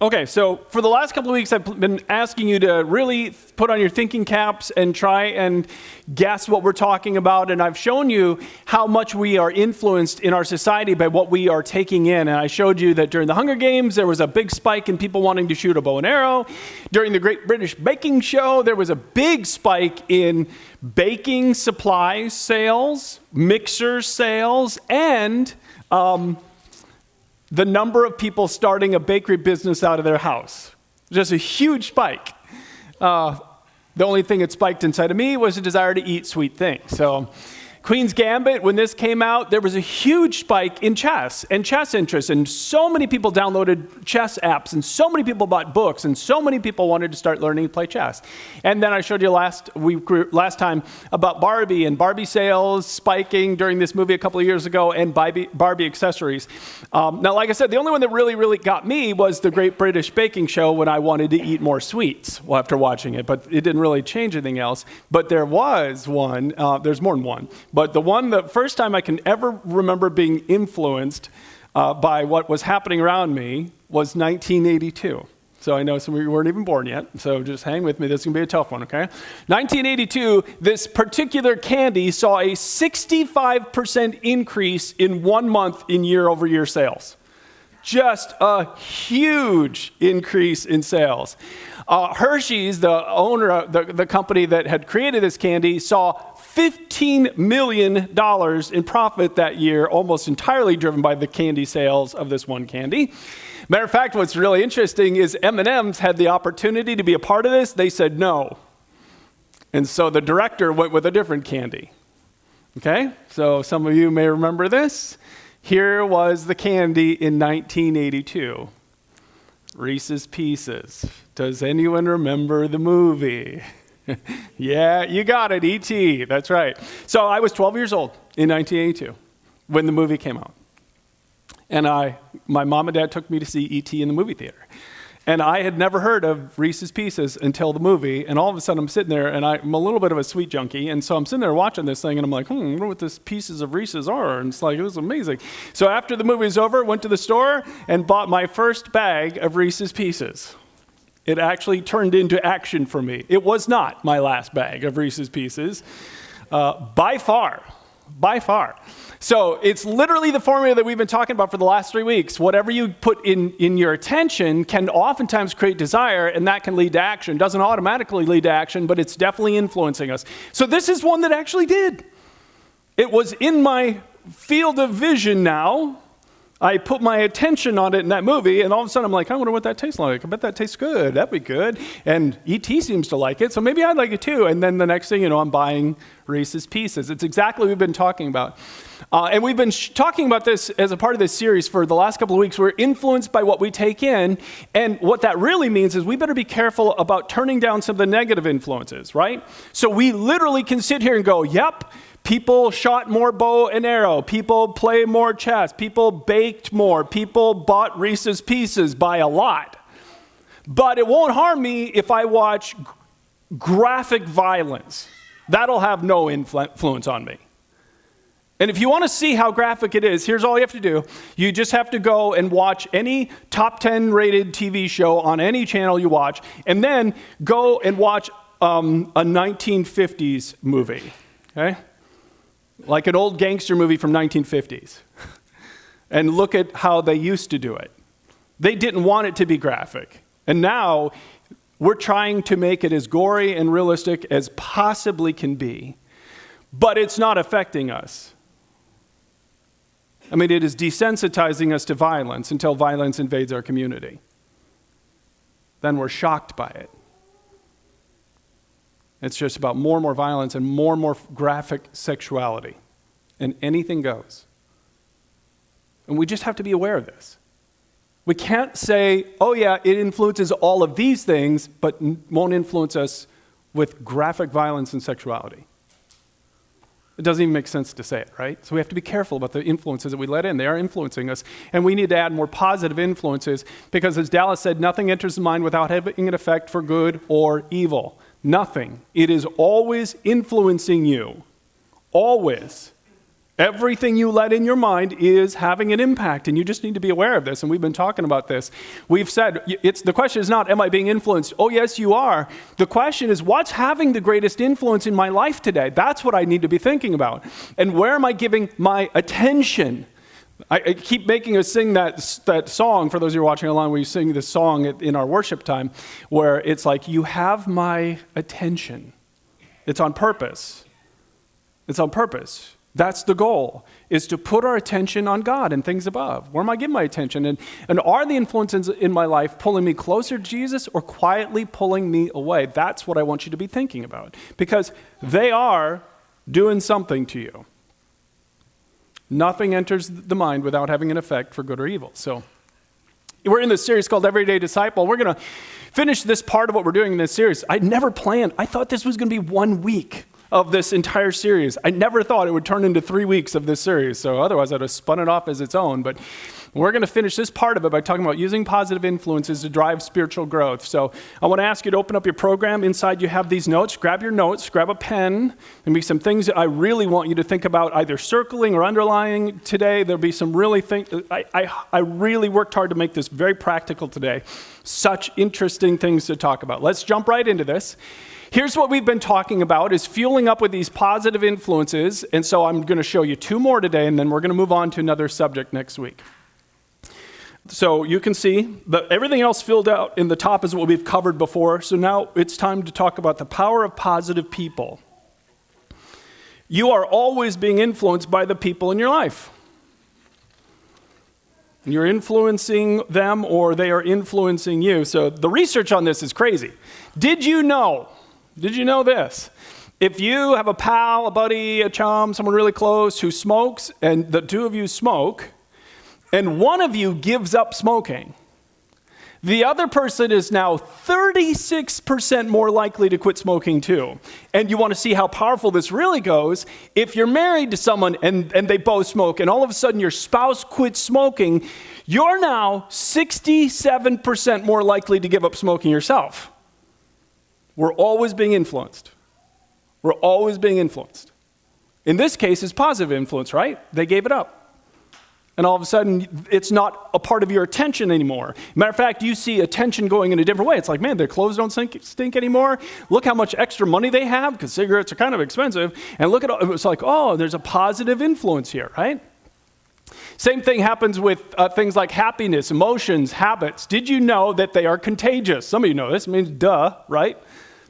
Okay, so for the last couple of weeks, I've been asking you to really put on your thinking caps and try and guess what we're talking about. And I've shown you how much we are influenced in our society by what we are taking in. And I showed you that during the Hunger Games, there was a big spike in people wanting to shoot a bow and arrow. During the Great British Baking Show, there was a big spike in baking supplies sales, mixer sales, and the number of people starting a bakery business out of their house. Just a huge spike. The only thing that spiked inside of me was a desire to eat sweet things. So Queen's Gambit, when this came out, there was a huge spike in chess and chess interest, and so many people downloaded chess apps, and so many people bought books, and so many people wanted to start learning to play chess. And then I showed you last time about Barbie and Barbie sales spiking during this movie a couple of years ago, and Barbie accessories. Now, like I said, the only one that really got me was the Great British Baking Show when I wanted to eat more sweets after watching it, but it didn't really change anything else. But there was one, there's more than one, but the first time I can ever remember being influenced by what was happening around me was 1982. So I know some of you weren't even born yet, so just hang with me. This is going to be a tough one, okay? 1982, this particular candy saw a 65% increase in 1 month in year-over-year sales. Just a huge increase in sales. Hershey's, the owner of the company that had created this candy, saw $15 million in profit that year, almost entirely driven by the candy sales of this one candy. Matter of fact, what's really interesting is M&M's had the opportunity to be a part of this. They said no. And so the director went with a different candy. Okay? So some of you may remember this. Here was the candy in 1982. Reese's Pieces. Does anyone remember the movie? Yeah, you got it, E.T., that's right. So I was 12 years old in 1982 when the movie came out. And my mom and dad took me to see E.T. in the movie theater. And I had never heard of Reese's Pieces until the movie, and all of a sudden I'm sitting there, and I'm a little bit of a sweet junkie, and so I'm sitting there watching this thing, and I'm like, I wonder what these pieces of Reese's are, and it's like, this is amazing. So after the movie was over, went to the store and bought my first bag of Reese's Pieces. It actually turned into action for me. It was not my last bag of Reese's Pieces, by far. So it's literally the formula that we've been talking about for the last 3 weeks. Whatever you put in your attention can oftentimes create desire, and that can lead to action. It doesn't automatically lead to action, but it's definitely influencing us. So this is one that actually did. It was in my field of vision now. I put my attention on it in that movie, and all of a sudden I'm like, I wonder what that tastes like. I bet that tastes good. That'd be good. And E.T. seems to like it, so maybe I'd like it too. And then the next thing you know, I'm buying Reese's Pieces. It's exactly what we've been talking about. And we've been talking about this as a part of this series for the last couple of weeks. We're influenced by what we take in, and what that really means is we better be careful about turning down some of the negative influences, right? So we literally can sit here and go, yep, people shot more bow and arrow. People play more chess. People baked more. People bought Reese's Pieces by a lot. But it won't harm me if I watch graphic violence. That'll have no influence on me. And if you want to see how graphic it is, here's all you have to do. You just have to go and watch any top 10 rated TV show on any channel you watch, and then go and watch a 1950s movie, okay? Like an old gangster movie from 1950s. And look at how they used to do it. They didn't want it to be graphic. And now we're trying to make it as gory and realistic as possibly can be. But it's not affecting us. I mean, it is desensitizing us to violence until violence invades our community. Then we're shocked by it. It's just about more and more violence and more graphic sexuality. And anything goes. And we just have to be aware of this. We can't say, oh yeah, it influences all of these things, but won't influence us with graphic violence and sexuality. It doesn't even make sense to say it, right? So we have to be careful about the influences that we let in. They are influencing us, and we need to add more positive influences because, as Dallas said, nothing enters the mind without having an effect for good or evil. Nothing. It is always influencing you. Always. Everything you let in your mind is having an impact, and you just need to be aware of this, and we've been talking about this. We've said, the question is not, am I being influenced? Oh, yes, you are. The question is, what's having the greatest influence in my life today? That's what I need to be thinking about. And where am I giving my attention? I keep making us sing that song, for those who are watching along, we sing this song in our worship time, where it's like, you have my attention. It's on purpose. It's on purpose. That's the goal, is to put our attention on God and things above. Where am I giving my attention? And are the influences in my life pulling me closer to Jesus or quietly pulling me away? That's what I want you to be thinking about, because they are doing something to you. Nothing enters the mind without having an effect for good or evil. So we're in this series called Everyday Disciple. We're going to finish this part of what we're doing in this series. I never planned. I thought this was going to be 1 week of this entire series. I never thought it would turn into 3 weeks of this series. So otherwise, I'd have spun it off as its own. But we're going to finish this part of it by talking about using positive influences to drive spiritual growth. So I want to ask you to open up your program. Inside you have these notes. Grab your notes, grab a pen. There'll be some things that I really want you to think about, either circling or underlining today. There'll be some really things. I really worked hard to make this very practical today. Such interesting things to talk about. Let's jump right into this. Here's what we've been talking about, is fueling up with these positive influences. And so I'm going to show you 2 more today, and then we're going to move on to another subject next week. So you can see that everything else filled out in the top is what we've covered before. So now it's time to talk about the power of positive people. You are always being influenced by the people in your life. You're influencing them, or they are influencing you. So the research on this is crazy. Did you know this? If you have a pal, a buddy, a chum, someone really close who smokes, and the 2 of you smoke, and one of you gives up smoking, the other person is now 36% more likely to quit smoking too. And you want to see how powerful this really goes. If you're married to someone and they both smoke, and all of a sudden your spouse quits smoking, you're now 67% more likely to give up smoking yourself. We're always being influenced. We're always being influenced. In this case, it's positive influence, right? They gave it up. And all of a sudden, it's not a part of your attention anymore. Matter of fact, you see attention going in a different way. It's like, man, their clothes don't stink anymore. Look how much extra money they have, because cigarettes are kind of expensive. And look at it. It's like, oh, there's a positive influence here, right? Same thing happens with things like happiness, emotions, habits. Did you know that they are contagious? Some of you know this. It means duh, right?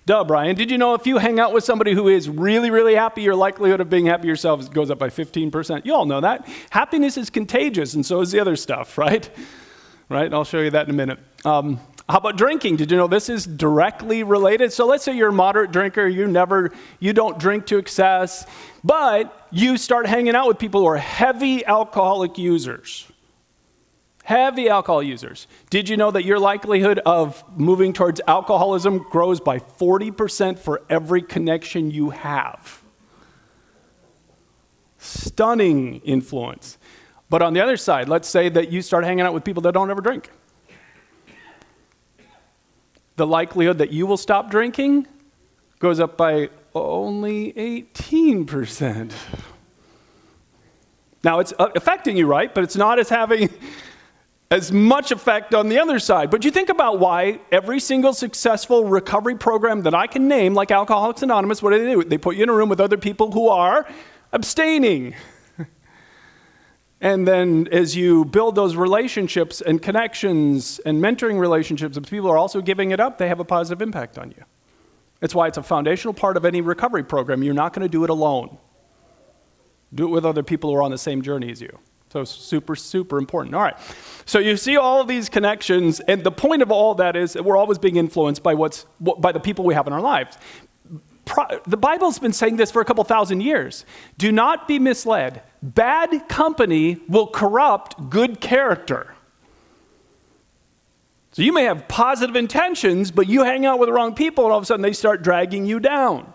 Duh, Brian. Did you know if you hang out with somebody who is really, really happy, your likelihood of being happy yourself goes up by 15%? You all know that. Happiness is contagious, and so is the other stuff, right? Right? I'll show you that in a minute. How about drinking? Did you know this is directly related? So let's say you're a moderate drinker. You don't drink to excess, but you start hanging out with people who are heavy alcoholic users. Heavy alcohol users. Did you know that your likelihood of moving towards alcoholism grows by 40% for every connection you have? Stunning influence. But on the other side, let's say that you start hanging out with people that don't ever drink. The likelihood that you will stop drinking goes up by only 18%. Now, it's affecting you, right? But it's not as having as much effect on the other side. But you think about why every single successful recovery program that I can name, like Alcoholics Anonymous, what do? They put you in a room with other people who are abstaining. And then as you build those relationships and connections and mentoring relationships, if people are also giving it up, they have a positive impact on you. That's why it's a foundational part of any recovery program. You're not going to do it alone. Do it with other people who are on the same journey as you. So super, super important. All right. So you see all of these connections, and the point of all that is that we're always being influenced by by the people we have in our lives. The Bible's been saying this for a couple thousand years. Do not be misled. Bad company will corrupt good character. So you may have positive intentions, but you hang out with the wrong people, and all of a sudden they start dragging you down.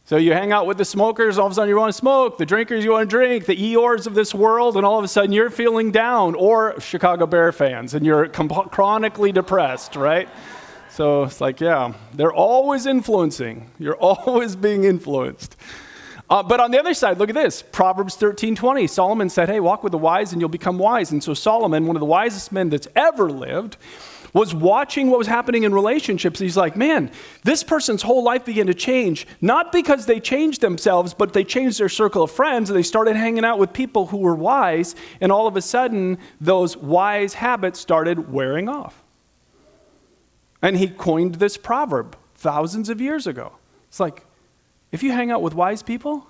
So you hang out with the smokers, all of a sudden you want to smoke, the drinkers you want to drink, the Eeyores of this world, and all of a sudden you're feeling down, or Chicago Bear fans, and you're chronically depressed, right? So it's like, yeah, they're always influencing. You're always being influenced. But on the other side, look at this. Proverbs 13:20. Solomon said, hey, walk with the wise and you'll become wise. And so Solomon, one of the wisest men that's ever lived, was watching what was happening in relationships. He's like, man, this person's whole life began to change, not because they changed themselves, but they changed their circle of friends, and they started hanging out with people who were wise, and all of a sudden, those wise habits started wearing off. And he coined this proverb thousands of years ago. It's like, if you hang out with wise people,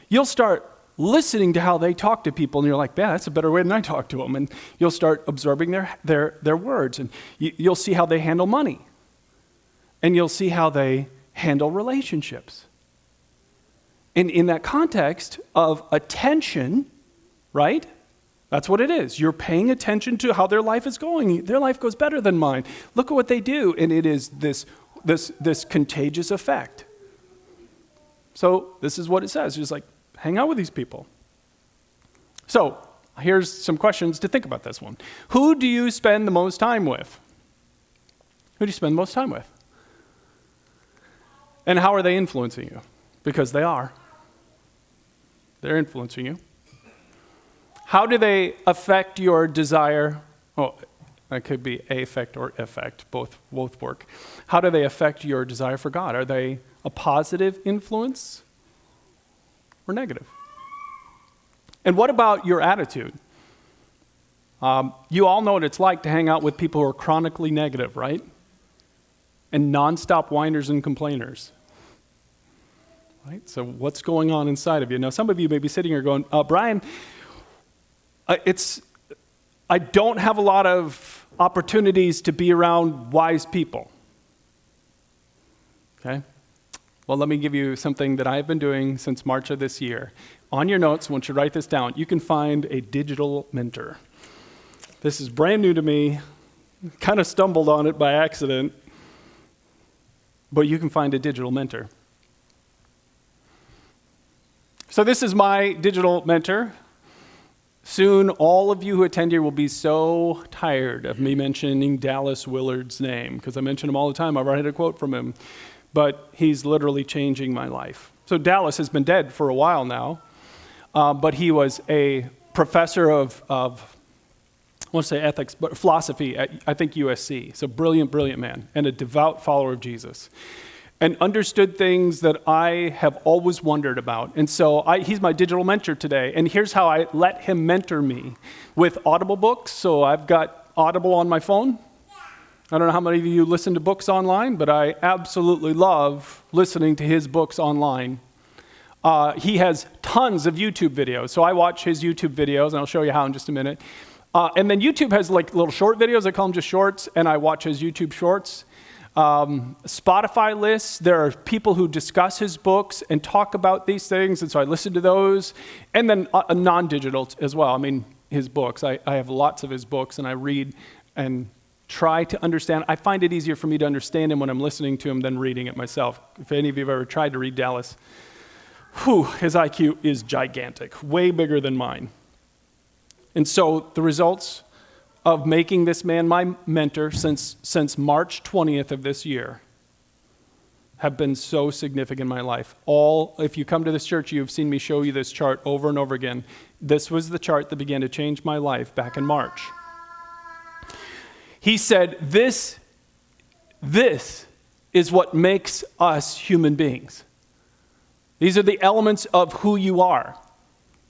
you'll start listening to how they talk to people, and you're like, yeah, that's a better way than I talk to them. And you'll start absorbing their words, and you'll see how they handle money. And you'll see how they handle relationships. And in that context of attention, right? That's what it is. You're paying attention to how their life is going. Their life goes better than mine. Look at what they do. And it is this contagious effect. So this is what it says. It's just like, hang out with these people. So here's some questions to think about this one. Who do you spend the most time with? Who do you spend the most time with? And how are they influencing you? Because they are. They're influencing you. How do they affect your desire? Oh, that could be affect or effect. Both work. How do they affect your desire for God? Are they a positive influence or negative? And what about your attitude? You all know what it's like to hang out with people who are chronically negative, right? And nonstop whiners and complainers. Right? So what's going on inside of you? Now, some of you may be sitting here going, Brian, I don't have a lot of opportunities to be around wise people. Okay? Well, let me give you something that I've been doing since March of this year. On your notes, once you write this down, you can find a digital mentor. This is brand new to me. Kind of stumbled on it by accident. But you can find a digital mentor. So this is my digital mentor. Soon, all of you who attend here will be so tired of me mentioning Dallas Willard's name, because I mention him all the time. I've already had a quote from him. But he's literally changing my life. So Dallas has been dead for a while now, but he was a professor of I want to say ethics, but philosophy at, I think, USC. So brilliant, brilliant man, and a devout follower of Jesus. And understood things that I have always wondered about. And so he's my digital mentor today. And here's how I let him mentor me. With Audible books, so I've got Audible on my phone. I don't know how many of you listen to books online, but I absolutely love listening to his books online. He has tons of YouTube videos, so I watch his YouTube videos, and I'll show you how in just a minute. And then YouTube has like little short videos, I call them just shorts, and I watch his YouTube shorts. Spotify lists, there are people who discuss his books and talk about these things, and so I listen to those. And then non-digital as well. I mean, his books. I have lots of his books, and I read and try to understand. I find it easier for me to understand him when I'm listening to him than reading it myself. If any of you have ever tried to read Dallas, his IQ is gigantic, way bigger than mine. And so the results of making this man my mentor since March 20th of this year have been so significant in my life. If you come to this church, you've seen me show you this chart over and over again. This was the chart that began to change my life back in March. He said, this is what makes us human beings. These are the elements of who you are.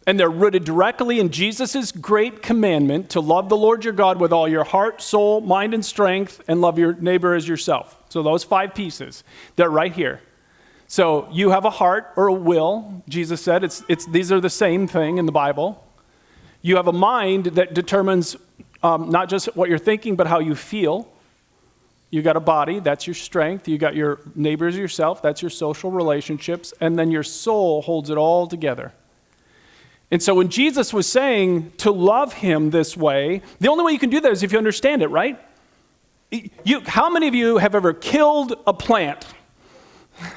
And they're rooted directly in Jesus' great commandment to love the Lord your God with all your heart, soul, mind, and strength, and love your neighbor as yourself. So those 5 pieces, they're right here. So you have a heart or a will. Jesus said these are the same thing in the Bible. You have a mind that determines not just what you're thinking, but how you feel. You got a body, that's your strength. You got your neighbors, yourself, that's your social relationships. And then your soul holds it all together. And so when Jesus was saying to love him this way, the only way you can do that is if you understand it, right? How many of you have ever killed a plant?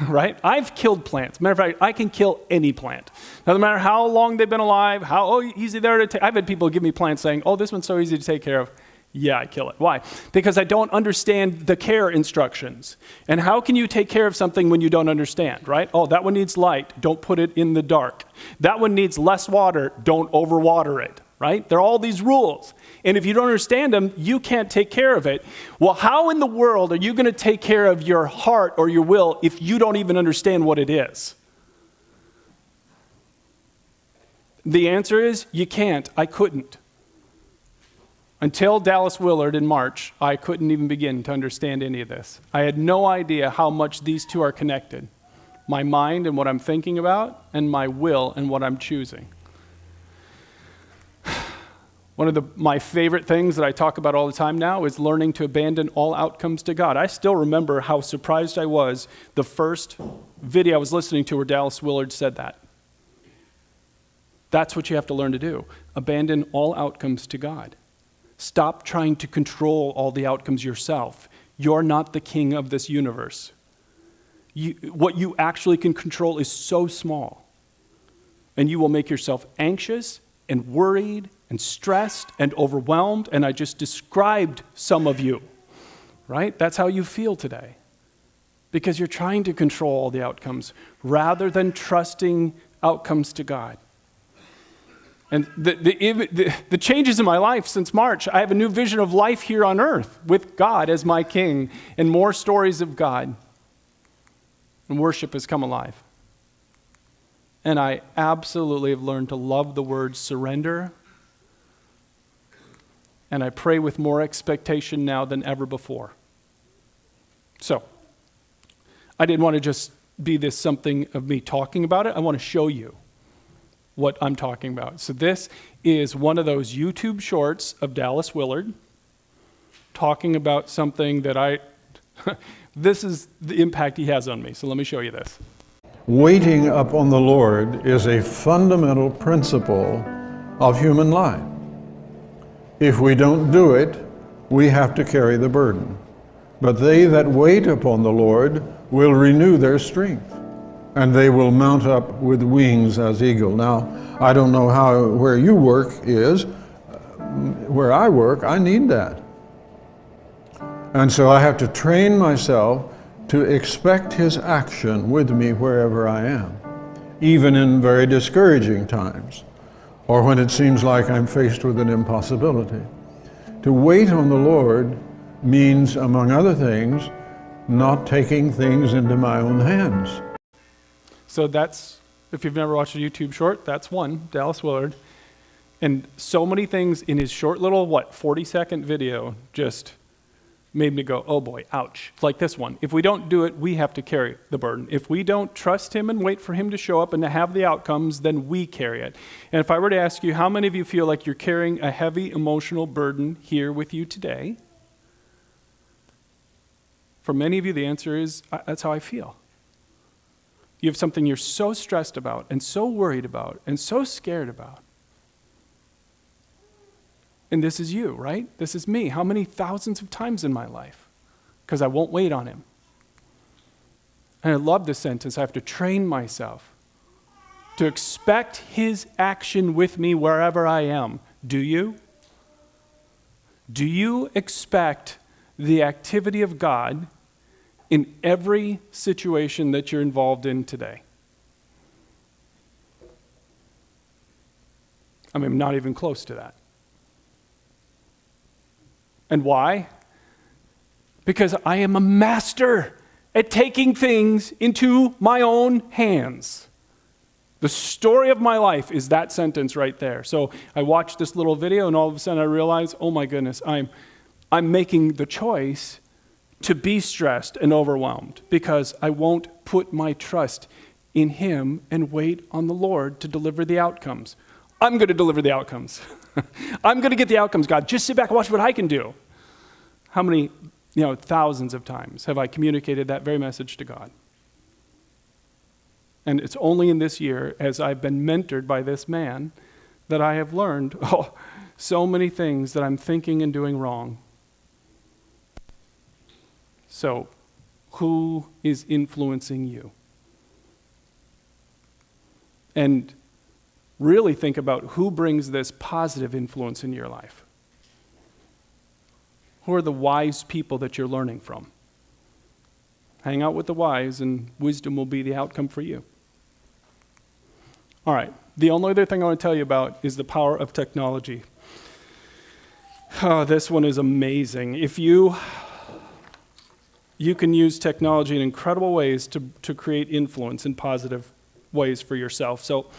Right? I've killed plants. Matter of fact, I can kill any plant. No matter how long they've been alive, how easy they are to take. I've had people give me plants saying, this one's so easy to take care of. Yeah, I kill it. Why? Because I don't understand the care instructions. And how can you take care of something when you don't understand, right? Oh, that one needs light. Don't put it in the dark. That one needs less water. Don't overwater it, right? There are all these rules. And if you don't understand them, you can't take care of it. Well, how in the world are you going to take care of your heart or your will if you don't even understand what it is? The answer is you can't. I couldn't. Until Dallas Willard in March, I couldn't even begin to understand any of this. I had no idea how much these two are connected. My mind and what I'm thinking about, and my will and what I'm choosing. One of my favorite things that I talk about all the time now is learning to abandon all outcomes to God. I still remember how surprised I was the first video I was listening to where Dallas Willard said that. That's what you have to learn to do. Abandon all outcomes to God. Stop trying to control all the outcomes yourself. You're not the king of this universe. What you actually can control is so small. And you will make yourself anxious and worried and stressed and overwhelmed. And I just described some of you, right? That's how you feel today. Because you're trying to control all the outcomes rather than trusting outcomes to God. And the changes in my life since March, I have a new vision of life here on earth with God as my king and more stories of God. And worship has come alive. And I absolutely have learned to love the word surrender. And I pray with more expectation now than ever before. So, I didn't want to just be this something of me talking about it. I want to show you what I'm talking about. So this is one of those YouTube shorts of Dallas Willard talking about something that this is the impact he has on me. So let me show you this. Waiting upon the Lord is a fundamental principle of human life. If we don't do it, we have to carry the burden. But they that wait upon the Lord will renew their strength, and they will mount up with wings as eagle. Now, I don't know where you work is. Where I work, I need that. And so I have to train myself to expect His action with me wherever I am, even in very discouraging times, or when it seems like I'm faced with an impossibility. To wait on the Lord means, among other things, not taking things into my own hands. So that's, if you've never watched a YouTube short, that's one, Dallas Willard. And so many things in his short little, 40-second video just made me go, oh boy, ouch. Like this one. If we don't do it, we have to carry the burden. If we don't trust Him and wait for Him to show up and to have the outcomes, then we carry it. And if I were to ask you, how many of you feel like you're carrying a heavy emotional burden here with you today? For many of you, the answer is, that's how I feel. You have something you're so stressed about and so worried about and so scared about. And this is you, right? This is me. How many thousands of times in my life? Because I won't wait on Him. And I love this sentence. I have to train myself to expect His action with me wherever I am. Do you? Do you expect the activity of God in every situation that you're involved in today? I mean, I'm not even close to that. And why? Because I am a master at taking things into my own hands. The story of my life is that sentence right there. So I watched this little video and all of a sudden I realized, oh my goodness, I'm making the choice to be stressed and overwhelmed because I won't put my trust in Him and wait on the Lord to deliver the outcomes. I'm going to deliver the outcomes. I'm going to get the outcomes, God. Just sit back and watch what I can do. How many, thousands of times have I communicated that very message to God? And it's only in this year, as I've been mentored by this man, that I have learned, so many things that I'm thinking and doing wrong. So, who is influencing you? And really think about who brings this positive influence in your life. Who are the wise people that you're learning from? Hang out with the wise, and wisdom will be the outcome for you. All right. The only other thing I want to tell you about is the power of technology. Oh, this one is amazing. If you can use technology in incredible ways to create influence in positive ways for yourself. So,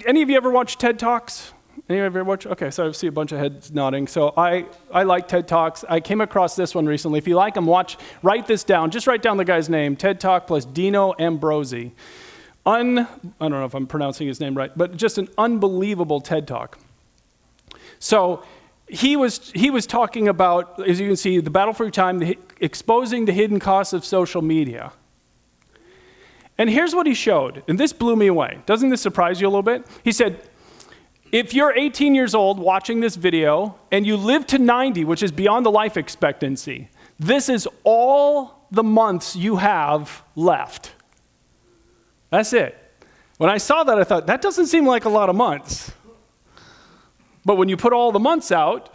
any of you ever watch TED Talks? Any of you ever watch? Okay, so I see a bunch of heads nodding. So I like TED Talks. I came across this one recently. If you like them, write this down. Just write down the guy's name, TED Talk plus Dino Ambrosi. I don't know if I'm pronouncing his name right, but just an unbelievable TED Talk. So he was talking about, as you can see, the battle for your time, exposing the hidden costs of social media. And here's what he showed, and this blew me away. Doesn't this surprise you a little bit? He said, if you're 18 years old watching this video and you live to 90, which is beyond the life expectancy, this is all the months you have left. That's it. When I saw that, I thought, that doesn't seem like a lot of months. But when you put all the months out,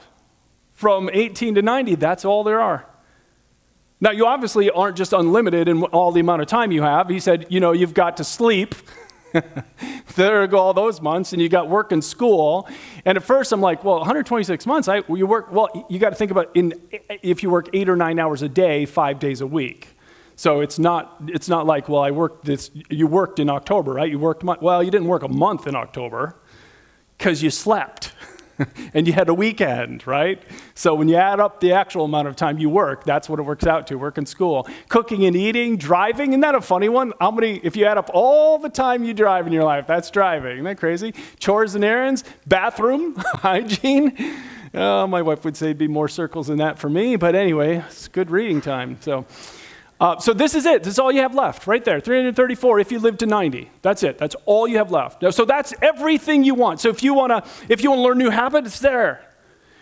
from 18 to 90, that's all there are. Now, you obviously aren't just unlimited in all the amount of time you have. He said, you've got to sleep. There go all those months, and you got work and school. And at first, I'm like, well, 126 months, you work, well, you got to think about if you work 8 or 9 hours a day, 5 days a week. So it's not like, well, you worked in October, right? Well, you didn't work a month in October because you slept and you had a weekend, right? So when you add up the actual amount of time you work, that's what it works out to, work and school. Cooking and eating, driving, isn't that a funny one? If you add up all the time you drive in your life, that's driving. Isn't that crazy? Chores and errands, bathroom, hygiene. Oh, my wife would say it'd be more circles than that for me, but anyway, it's good reading time. So this is it. This is all you have left, right there. 334 if you live to 90. That's it. That's all you have left. So that's everything you want. So if you want to learn new habits, it's there.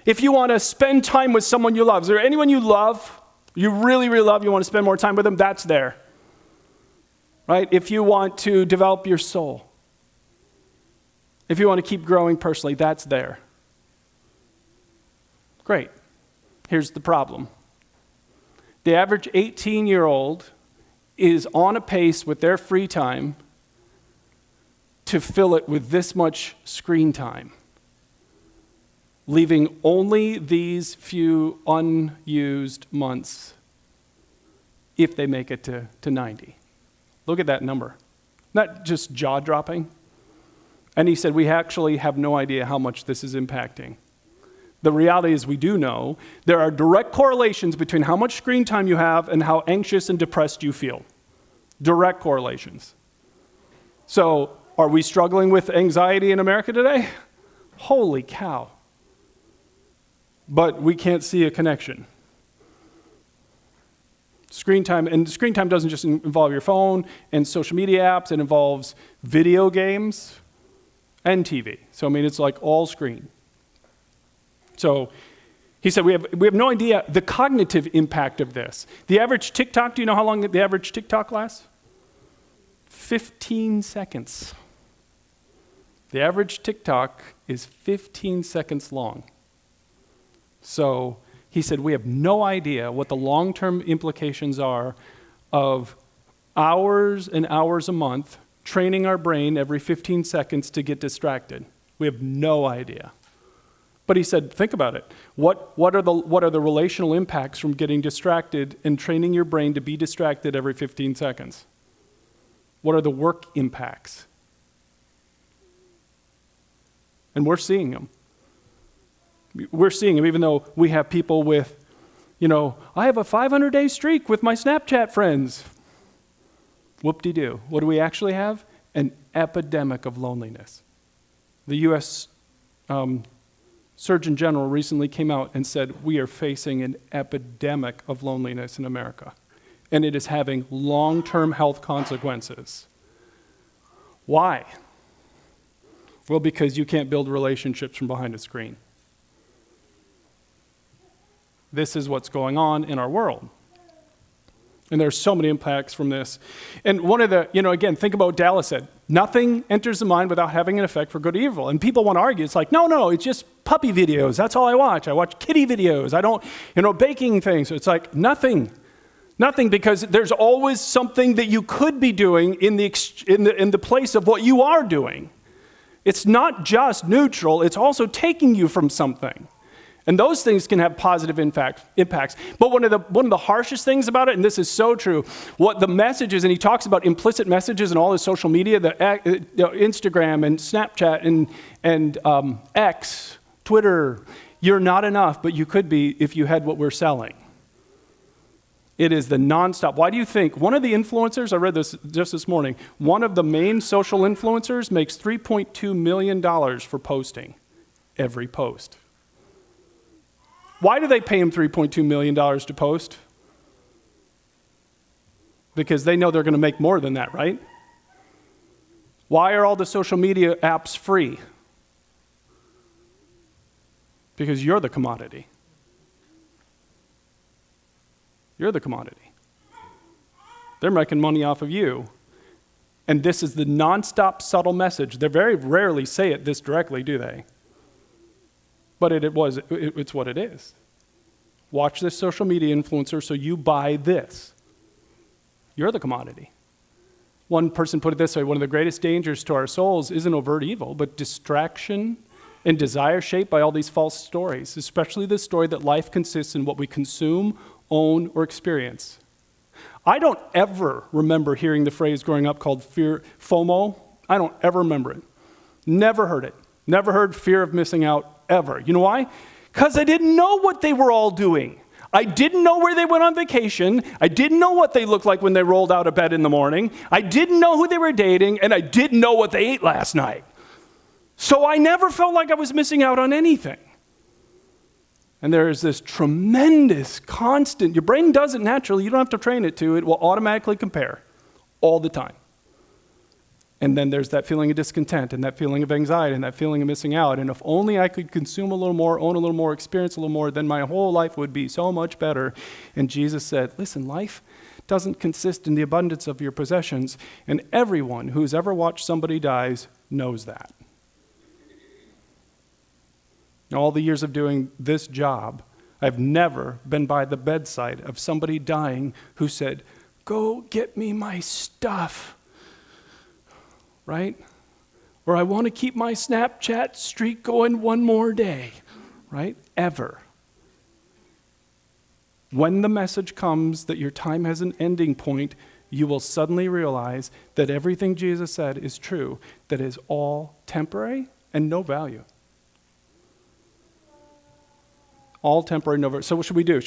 If you want to spend time with someone you love, is there anyone you love, you really, really love, you want to spend more time with them, that's there. Right? If you want to develop your soul, if you want to keep growing personally, that's there. Great. Here's the problem. The average 18-year-old is on a pace with their free time to fill it with this much screen time, leaving only these few unused months if they make it to 90. Look at that number. Not just jaw-dropping. And he said, we actually have no idea how much this is impacting. The reality is we do know there are direct correlations between how much screen time you have and how anxious and depressed you feel. Direct correlations. So, are we struggling with anxiety in America today? Holy cow. But we can't see a connection. Screen time doesn't just involve your phone and social media apps, it involves video games and TV. So, it's like all screen. So he said, we have no idea the cognitive impact of this. The average TikTok, do you know how long the average TikTok lasts? 15 seconds. The average TikTok is 15 seconds long. So he said, we have no idea what the long-term implications are of hours and hours a month training our brain every 15 seconds to get distracted. We have no idea. But he said, think about it. What are the relational impacts from getting distracted and training your brain to be distracted every 15 seconds? What are the work impacts? And we're seeing them. We're seeing them even though we have people with, I have a 500-day streak with my Snapchat friends. Whoop-de-doo. What do we actually have? An epidemic of loneliness. The U.S. Surgeon General recently came out and said, we are facing an epidemic of loneliness in America, and it is having long-term health consequences. Why? Well, because you can't build relationships from behind a screen. This is what's going on in our world. And there's so many impacts from this. And one of the, again, think about what Dallas said. Nothing enters the mind without having an effect for good or evil. And people want to argue. It's like, no, it's just puppy videos. That's all I watch. I watch kitty videos. I don't, baking things. It's like nothing. Nothing, because there's always something that you could be doing in the place of what you are doing. It's not just neutral, it's also taking you from something. And those things can have positive impacts. But one of the harshest things about it, and this is so true, what the message is, and he talks about implicit messages and all the social media, the Instagram and Snapchat and X, Twitter, you're not enough, but you could be if you had what we're selling. It is the nonstop. Why do you think one of the influencers, I read this just this morning, one of the main social influencers makes $3.2 million for posting every post? Why do they pay him $3.2 million to post? Because they know they're going to make more than that, right? Why are all the social media apps free? Because you're the commodity. You're the commodity. They're making money off of you. And this is the nonstop subtle message. They very rarely say it this directly, do they? But it's what it is. Watch this social media influencer so you buy this. You're the commodity. One person put it this way, one of the greatest dangers to our souls isn't overt evil, but distraction and desire shaped by all these false stories, especially the story that life consists in what we consume, own, or experience. I don't ever remember hearing the phrase growing up called FOMO. I don't ever remember it. Never heard it. Never heard fear of missing out, ever. You know why? Because I didn't know what they were all doing. I didn't know where they went on vacation. I didn't know what they looked like when they rolled out of bed in the morning. I didn't know who they were dating, and I didn't know what they ate last night. So I never felt like I was missing out on anything. And there is this tremendous, constant, your brain does it naturally, you don't have to train it to, it will automatically compare all the time. And then there's that feeling of discontent and that feeling of anxiety and that feeling of missing out. And if only I could consume a little more, own a little more, experience a little more, then my whole life would be so much better. And Jesus said, listen, life doesn't consist in the abundance of your possessions. And everyone who's ever watched somebody die knows that. All the years of doing this job, I've never been by the bedside of somebody dying who said, go get me my stuff, right? Or I want to keep my Snapchat streak going one more day, right? Ever. When the message comes that your time has an ending point, you will suddenly realize that everything Jesus said is true, that is all temporary and no value. All temporary, no value. So what should we do?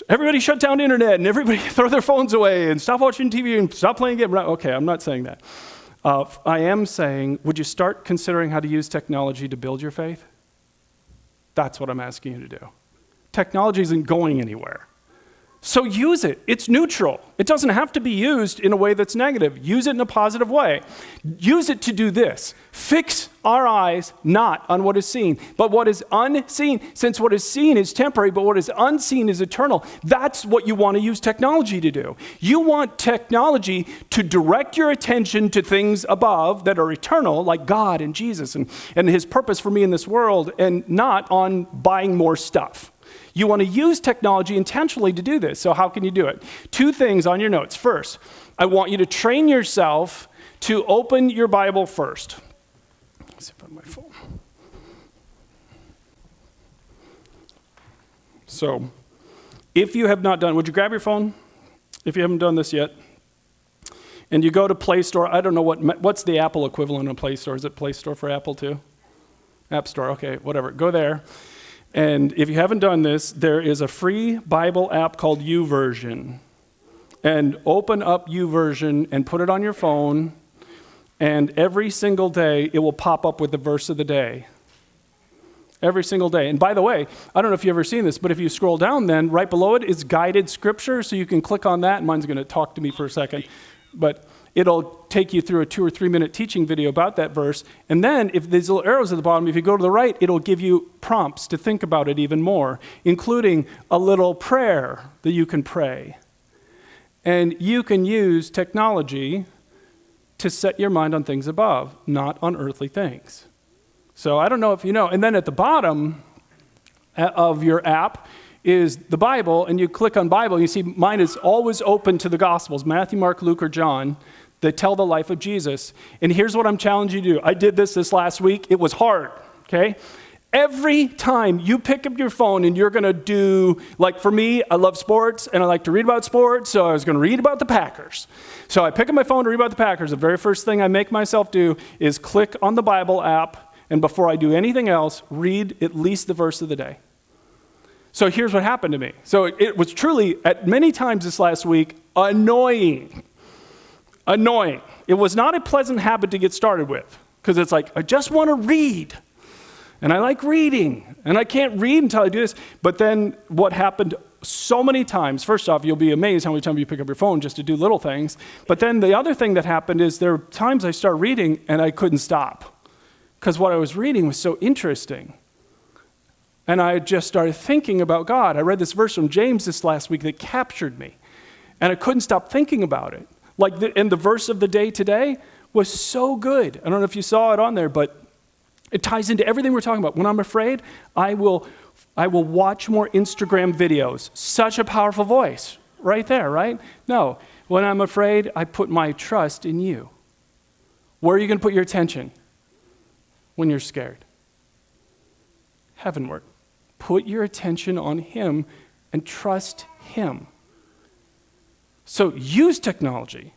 Everybody shut down the internet and everybody throw their phones away and stop watching TV and stop playing games? Okay, I'm not saying that. I am saying, would you start considering how to use technology to build your faith? That's what I'm asking you to do. Technology isn't going anywhere. So use it. It's neutral. It doesn't have to be used in a way that's negative. Use it in a positive way. Use it to do this. Fix our eyes not on what is seen, but what is unseen. Since what is seen is temporary, but what is unseen is eternal. That's what you want to use technology to do. You want technology to direct your attention to things above that are eternal, like God and Jesus and his purpose for me in this world, and not on buying more stuff. You want to use technology intentionally to do this. So how can you do it? 2 things on your notes. First, I want you to train yourself to open your Bible first. Let's see if I have my phone. So, if you have not done, would you grab your phone? If you haven't done this yet. And you go to Play Store. I don't know what's the Apple equivalent of Play Store. Is it Play Store for Apple too? App Store, okay, whatever. Go there. And if you haven't done this, there is a free Bible app called YouVersion. And open up YouVersion and put it on your phone, and every single day it will pop up with the verse of the day. Every single day. And by the way, I don't know if you've ever seen this, but if you scroll down then, right below it is guided scripture, so you can click on that. Mine's going to talk to me for a second. But it'll take you through a 2 or 3 minute teaching video about that verse. And then if these little arrows at the bottom, if you go to the right, it'll give you prompts to think about it even more, including a little prayer that you can pray. And you can use technology to set your mind on things above, not on earthly things. So I don't know if you know. And then at the bottom of your app is the Bible, and you click on Bible, and you see mine is always open to the Gospels, Matthew, Mark, Luke, or John, that tell the life of Jesus. And here's what I'm challenging you to do. I did this last week. It was hard, okay? Every time you pick up your phone and you're going to do, like for me, I love sports and I like to read about sports, so I was going to read about the Packers. So I pick up my phone to read about the Packers. The very first thing I make myself do is click on the Bible app, and before I do anything else, read at least the verse of the day. So here's what happened to me. So it was truly, at many times this last week, annoying. Annoying. It was not a pleasant habit to get started with, because it's like, I just want to read. And I like reading, and I can't read until I do this. But then what happened so many times, first off, you'll be amazed how many times you pick up your phone just to do little things. But then the other thing that happened is there were times I started reading and I couldn't stop, because what I was reading was so interesting. And I just started thinking about God. I read this verse from James this last week that captured me, and I couldn't stop thinking about it. And the verse of the day today was so good. I don't know if you saw it on there, but it ties into everything we're talking about. When I'm afraid, I will watch more Instagram videos. Such a powerful voice right there, right? No, when I'm afraid, I put my trust in you. Where are you going to put your attention when you're scared? Heavenward. Put your attention on him and trust him. So use technology.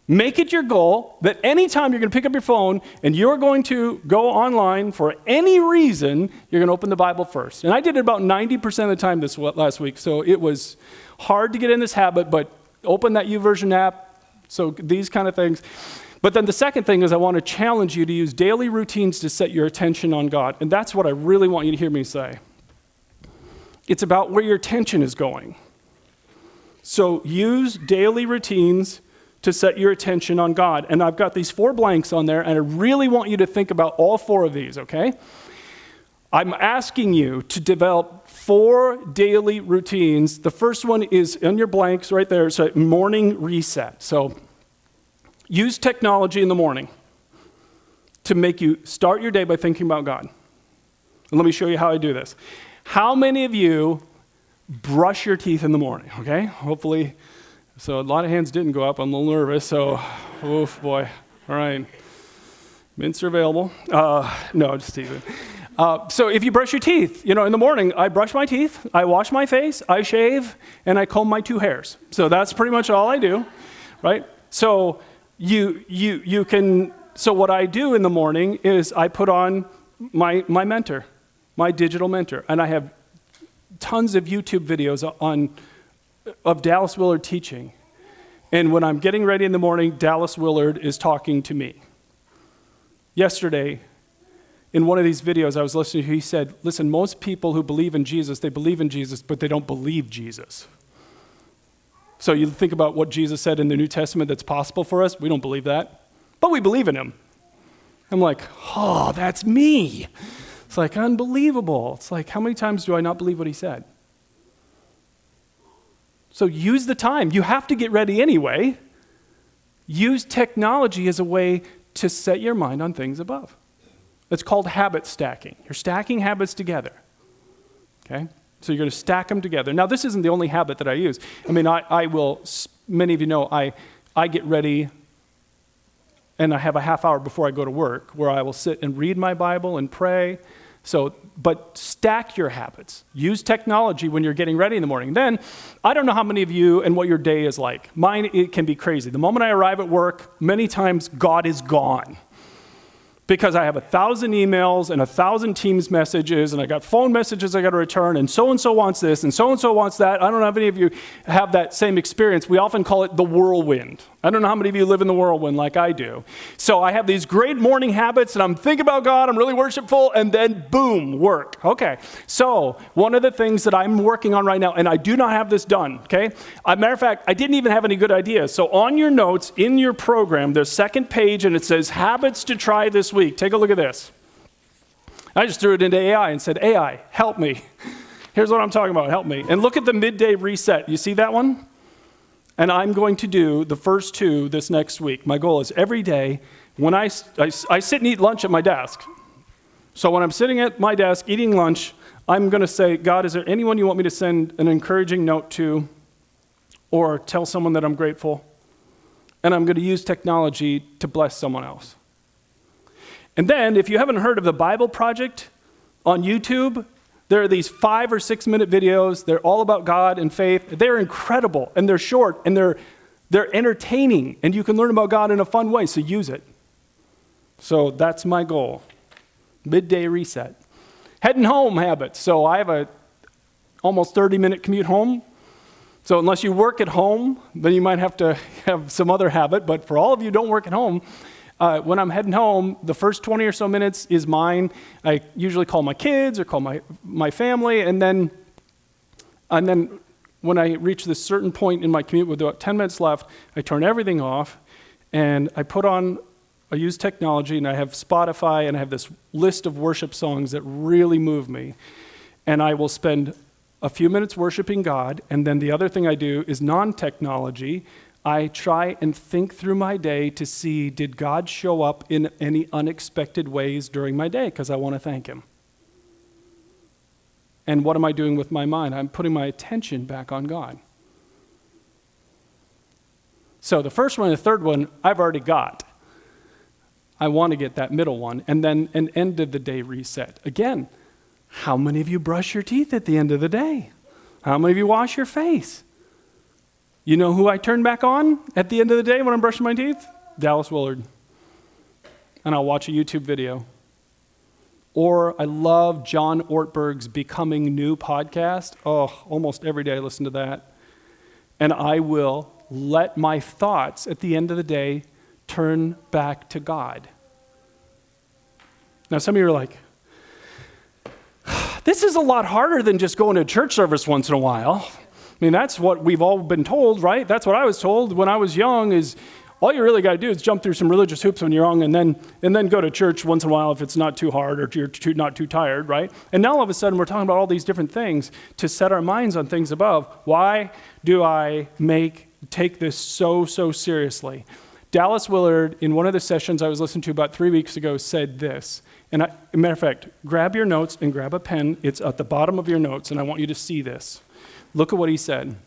Make it your goal that anytime you're going to pick up your phone and you're going to go online for any reason, you're going to open the Bible first. And I did it about 90% of the time this last week, so it was hard to get in this habit, but open that YouVersion app, so these kind of things. But then the second thing is I want to challenge you to use daily routines to set your attention on God. And that's what I really want you to hear me say. It's about where your attention is going. So use daily routines to set your attention on God. And I've got these 4 blanks on there, and I really want you to think about all 4 of these, okay? I'm asking you to develop 4 daily routines. The first one is on your blanks right there, so morning reset. So use technology in the morning to make you start your day by thinking about God. And let me show you how I do this. How many of you brush your teeth in the morning, okay? Hopefully. So a lot of hands didn't go up. I'm a little nervous, so, oof, boy. All right. Mints are available. No, just teasing. So if you brush your teeth, in the morning, I brush my teeth, I wash my face, I shave, and I comb my 2 hairs. So that's pretty much all I do, right? So you can, so what I do in the morning is I put on my mentor, my digital mentor, and I have tons of YouTube videos of Dallas Willard teaching. And when I'm getting ready in the morning, Dallas Willard is talking to me. Yesterday, in one of these videos I was listening to, he said, listen, most people who believe in Jesus, they believe in Jesus, but they don't believe Jesus. So you think about what Jesus said in the New Testament that's possible for us. We don't believe that, but we believe in him. I'm like, oh, that's me. It's like unbelievable. It's like, how many times do I not believe what he said? So use the time. You have to get ready anyway. Use technology as a way to set your mind on things above. It's called habit stacking. You're stacking habits together. Okay? So you're going to stack them together. Now, this isn't the only habit that I use. I mean, I will, many of you know, I get ready and I have a half hour before I go to work where I will sit and read my Bible and pray. So, but stack your habits. Use technology when you're getting ready in the morning. Then, I don't know how many of you and what your day is like. Mine, it can be crazy. The moment I arrive at work, many times God is gone. Because I have 1,000 emails and 1,000 Teams messages, and I got phone messages I got to return, and so-and-so wants this, and so-and-so wants that. I don't know if any of you have that same experience. We often call it the whirlwind. I don't know how many of you live in the whirlwind like I do. So I have these great morning habits, and I'm thinking about God, I'm really worshipful, and then boom, work. Okay, so one of the things that I'm working on right now, and I do not have this done, okay? As a matter of fact, I didn't even have any good ideas. So on your notes, in your program, there's second page, and it says habits to try this week. Take a look at this. I just threw it into AI and said, AI, help me. Here's what I'm talking about, help me. And look at the midday reset. You see that one? And I'm going to do the first 2 this next week. My goal is every day when I sit and eat lunch at my desk. So when I'm sitting at my desk eating lunch, I'm going to say, God, is there anyone you want me to send an encouraging note to or tell someone that I'm grateful? And I'm going to use technology to bless someone else. And then, if you haven't heard of the Bible Project on YouTube, there are these 5 or 6 minute videos. They're all about God and faith. They're incredible, and they're short, and they're entertaining, and you can learn about God in a fun way, so use it. So that's my goal. Midday reset. Heading home habits. So I have a almost 30-minute commute home. So unless you work at home, then you might have to have some other habit. But for all of you who don't work at home, when I'm heading home, the first 20 or so minutes is mine. I usually call my kids or call my family. And then when I reach this certain point in my commute with about 10 minutes left, I turn everything off and I use technology, and I have Spotify, and I have this list of worship songs that really move me. And I will spend a few minutes worshiping God, and then the other thing I do is non-technology. I try and think through my day to see, did God show up in any unexpected ways during my day? Because I want to thank him. And what am I doing with my mind? I'm putting my attention back on God. So the first one and the third one, I've already got. I want to get that middle one. And then an end of the day reset. Again, how many of you brush your teeth at the end of the day? How many of you wash your face? You know who I turn back on at the end of the day when I'm brushing my teeth? Dallas Willard. And I'll watch a YouTube video. Or I love John Ortberg's Becoming New podcast. Oh, almost every day I listen to that. And I will let my thoughts at the end of the day turn back to God. Now, some of you are like, this is a lot harder than just going to a church service once in a while. I mean, that's what we've all been told, right? That's what I was told when I was young, is all you really got to do is jump through some religious hoops when you're young and then go to church once in a while if it's not too hard or you're not too tired, right? And now all of a sudden we're talking about all these different things to set our minds on things above. Why do I take this so seriously? Dallas Willard, in one of the sessions I was listening to about 3 weeks ago, said this. And as a matter of fact, grab your notes and grab a pen. It's at the bottom of your notes, and I want you to see this. Look at what he said.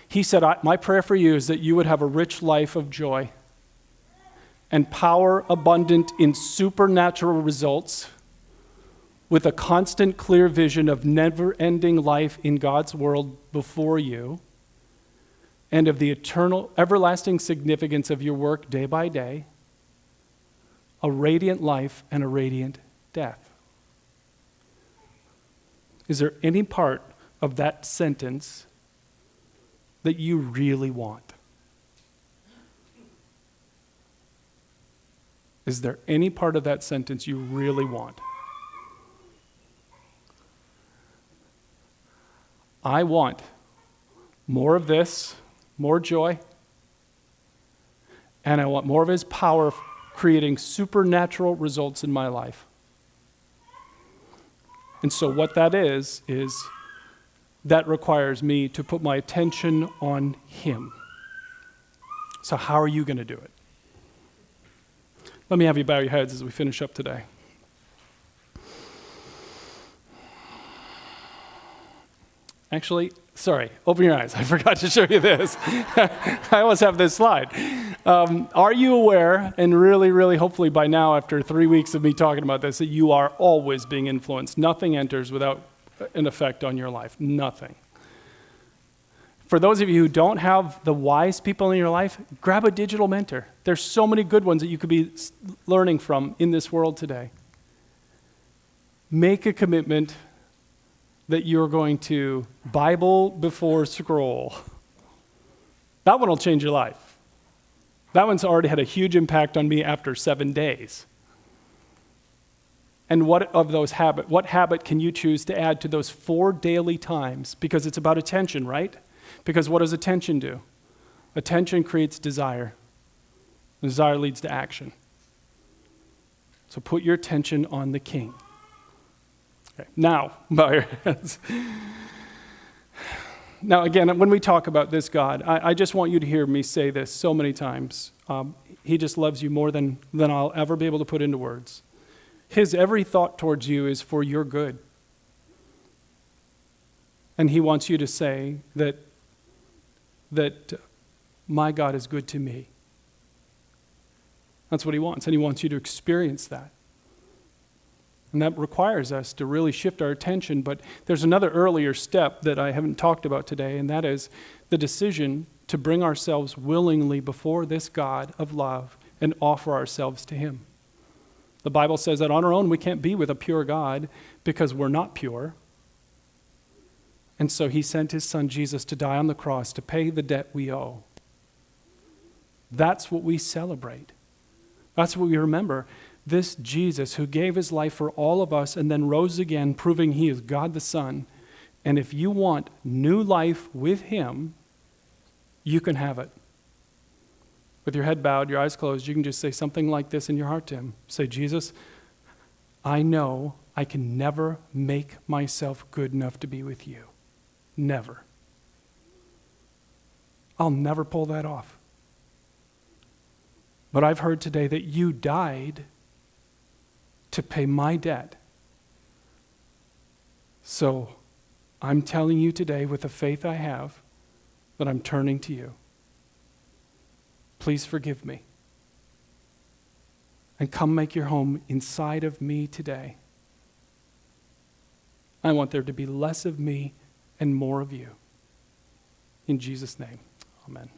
He said, my prayer for you is that you would have a rich life of joy and power abundant in supernatural results with a constant, clear vision of never-ending life in God's world before you, and of the eternal, everlasting significance of your work day by day, a radiant life and a radiant death. Is there any part of that sentence that you really want? Is there any part of that sentence you really want? I want more of this, more joy, and I want more of his power creating supernatural results in my life. And so what that is that requires me to put my attention on him. So how are you going to do it? Let me have you bow your heads as we finish up today. Actually, sorry, open your eyes. I forgot to show you this. I always have this slide. Are you aware, and really, hopefully by now, after 3 weeks of me talking about this, that you are always being influenced? Nothing enters without an effect on your life. Nothing. For those of you who don't have the wise people in your life, grab a digital mentor. There's so many good ones that you could be learning from in this world today. Make a commitment that you're going to Bible before scroll. That one will change your life. That one's already had a huge impact on me after 7 days. And what habit can you choose to add to those 4 daily times? Because it's about attention, right? Because what does attention do? Attention creates desire. Desire leads to action. So put your attention on the King. Okay, now, bow your heads. Now, again, when we talk about this God, I just want you to hear me say this so many times. He just loves you more than I'll ever be able to put into words. His every thought towards you is for your good. And he wants you to say that my God is good to me. That's what he wants, and he wants you to experience that. And that requires us to really shift our attention, but there's another earlier step that I haven't talked about today, and that is the decision to bring ourselves willingly before this God of love and offer ourselves to him. The Bible says that on our own we can't be with a pure God because we're not pure. And so he sent his son Jesus to die on the cross to pay the debt we owe. That's what we celebrate. That's what we remember. This Jesus who gave his life for all of us and then rose again, proving he is God the Son. And if you want new life with him, you can have it. With your head bowed, your eyes closed, you can just say something like this in your heart to him. Say, Jesus, I know I can never make myself good enough to be with you. Never. I'll never pull that off. But I've heard today that you died to pay my debt. So I'm telling you today with the faith I have that I'm turning to you. Please forgive me. And come make your home inside of me today. I want there to be less of me and more of you. In Jesus' name, amen.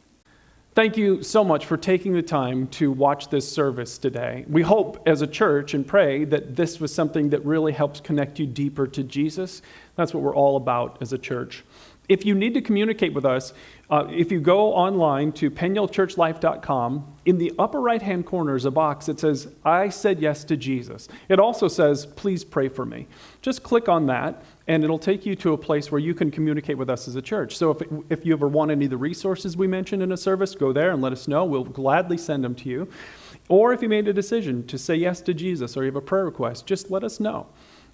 Thank you so much for taking the time to watch this service today. We hope as a church and pray that this was something that really helps connect you deeper to Jesus. That's what we're all about as a church. If you need to communicate with us, if you go online to penuelchurchlife.com, in the upper right-hand corner is a box that says, I said yes to Jesus. It also says, please pray for me. Just click on that, and it'll take you to a place where you can communicate with us as a church. So if you ever want any of the resources we mentioned in a service, go there and let us know. We'll gladly send them to you. Or if you made a decision to say yes to Jesus or you have a prayer request, just let us know.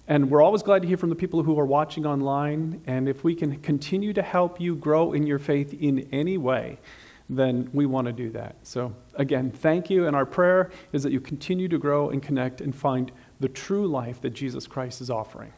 And we're always glad to hear from the people who are watching online. And if we can continue to help you grow in your faith in any way, then we want to do that. So again, thank you. And our prayer is that you continue to grow and connect and find the true life that Jesus Christ is offering.